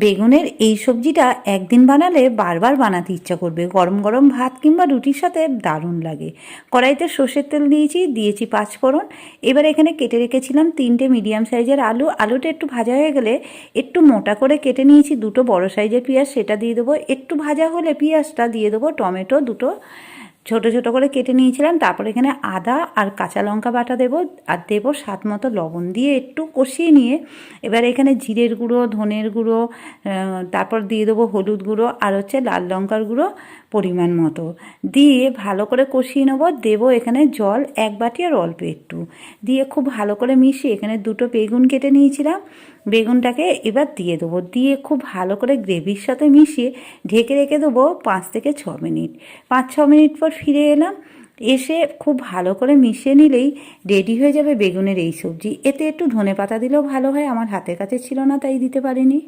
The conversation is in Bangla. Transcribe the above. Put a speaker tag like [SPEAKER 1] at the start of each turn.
[SPEAKER 1] বেগুনের এই সবজিটা একদিন বানালে বারবার বানাতে ইচ্ছা করবে। গরম গরম ভাত কিংবা রুটির সাথে দারুণ লাগে। কড়াইতে সর্ষের তেল দিয়েছি 5 ফোড়ন। এবার এখানে কেটে রেখেছিলাম 3টে মিডিয়াম সাইজের আলু। আলুটা একটু ভাজা হয়ে গেলে একটু মোটা করে কেটে নিয়েছি 2টো বড় সাইজের পেঁয়াজ, সেটা দিয়ে দেবো। একটু ভাজা হলে পেঁয়াজটা দিয়ে দেবো টমেটো 2টো ছোট ছোট করে কেটে নিয়েছিলাম। তারপর এখানে আদা আর কাঁচা লঙ্কা বাটা দেবো, আর দেবো স্বাদ মতো লবণ, দিয়ে একটু কষিয়ে নিয়ে এবার এখানে জিরের গুঁড়ো, ধনের গুঁড়ো, তারপর দিয়ে দেবো হলুদ গুঁড়ো আর লাল লঙ্কার গুঁড়ো পরিমাণ মতো দিয়ে ভালো করে কষিয়ে নেবো। দেবো এখানে জল 1 বাটি আর অল্প একটু দিয়ে খুব ভালো করে মিশিয়ে এখানে 2টো বেগুন কেটে নিয়েছিলাম, বেগুনটাকে এবার দিয়ে দেবো। দিয়ে খুব ভালো করে গ্রেভির সাথে মিশিয়ে ঢেকে রেখে দেবো 5 থেকে 6 মিনিট। 5-6 মিনিট পর ফিরে এলাম, এসে খুব ভালো করে মিশিয়ে নিলেই রেডি হয়ে যাবে বেগুনের এই সবজি। এতে একটু ধনেপাতা দিলেও ভালো হয়, আমার হাতের কাছে ছিল না তাই দিতে পারিনি।